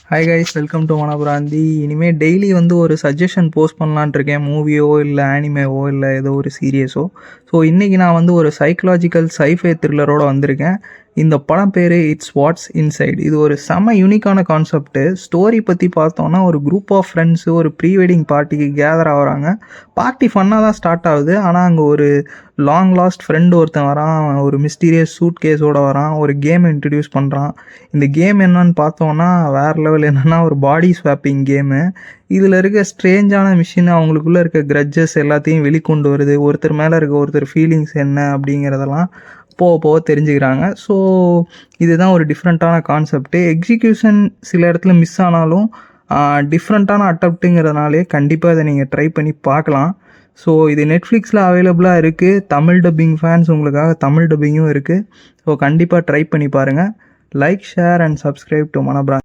Hi guys, welcome to Manobranthi. இனிமேல் daily வந்து ஒரு சஜஷன் போஸ்ட் பண்ணலான் இருக்கேன். மூவியோ இல்லை ஆனிமேவோ இல்லை ஏதோ ஒரு சீரியஸோ. ஸோ இன்றைக்கி நான் வந்து ஒரு சைக்கலாஜிக்கல் சைஃபை த்ரில்லரோடு வந்திருக்கேன். இந்த படம் பேர் இட்ஸ் வாட்ஸ் இன்சைட். இது ஒரு செம யூனிக்கான கான்செப்ட்டு. ஸ்டோரி பற்றி பார்த்தோன்னா ஒரு குரூப் ஆஃப் ஃப்ரெண்ட்ஸு ஒரு ப்ரீ வெட்டிங் பார்ட்டிக்கு கேதர் ஆகுறாங்க. பார்ட்டி ஃபன்னாக தான் ஸ்டார்ட் ஆகுது. ஆனால் அங்கே ஒரு லாங் லாஸ்ட் ஃப்ரெண்டு ஒருத்தன் வரான். ஒரு மிஸ்டீரியஸ் சூட் கேஸோடு வரான். ஒரு கேம் இன்ட்ரடியூஸ் பண்ணுறான். இந்த கேம் என்னன்னு பார்த்தோன்னா வேறு லெவல். என்னென்னா ஒரு பாடி ஸ்வாப்பிங் கேமு. இதில் இருக்க ஸ்ட்ரேஞ்சான மிஷின் அவங்களுக்குள்ளே இருக்க கிரட்ஜஸ் எல்லாத்தையும் வெளிக்கொண்டு வருது. ஒருத்தர் மேலே இருக்க ஒருத்தர் ஃபீலிங்ஸ் என்ன அப்படிங்கிறதெல்லாம் போக போக தெரிஞ்சுக்கிறாங்க. ஸோ இதுதான் ஒரு டிஃப்ரெண்ட்டான கான்செப்ட்டு. எக்ஸிக்யூஷன் சில இடத்துல மிஸ் ஆனாலும் டிஃப்ரெண்ட்டான அட்டப்ட்டுங்கிறதுனாலே கண்டிப்பாக இதை நீங்கள் ட்ரை பண்ணி பார்க்கலாம். ஸோ இது நெட்ஃப்ளிக்ஸில் அவைலபிளாக இருக்குது. தமிழ் டப்பிங் ஃபேன்ஸ் உங்களுக்காக தமிழ் டப்பிங்கும் இருக்குது. ஸோ கண்டிப்பாக ட்ரை பண்ணி பாருங்கள். Like, share and subscribe to மனோபிராந்தி.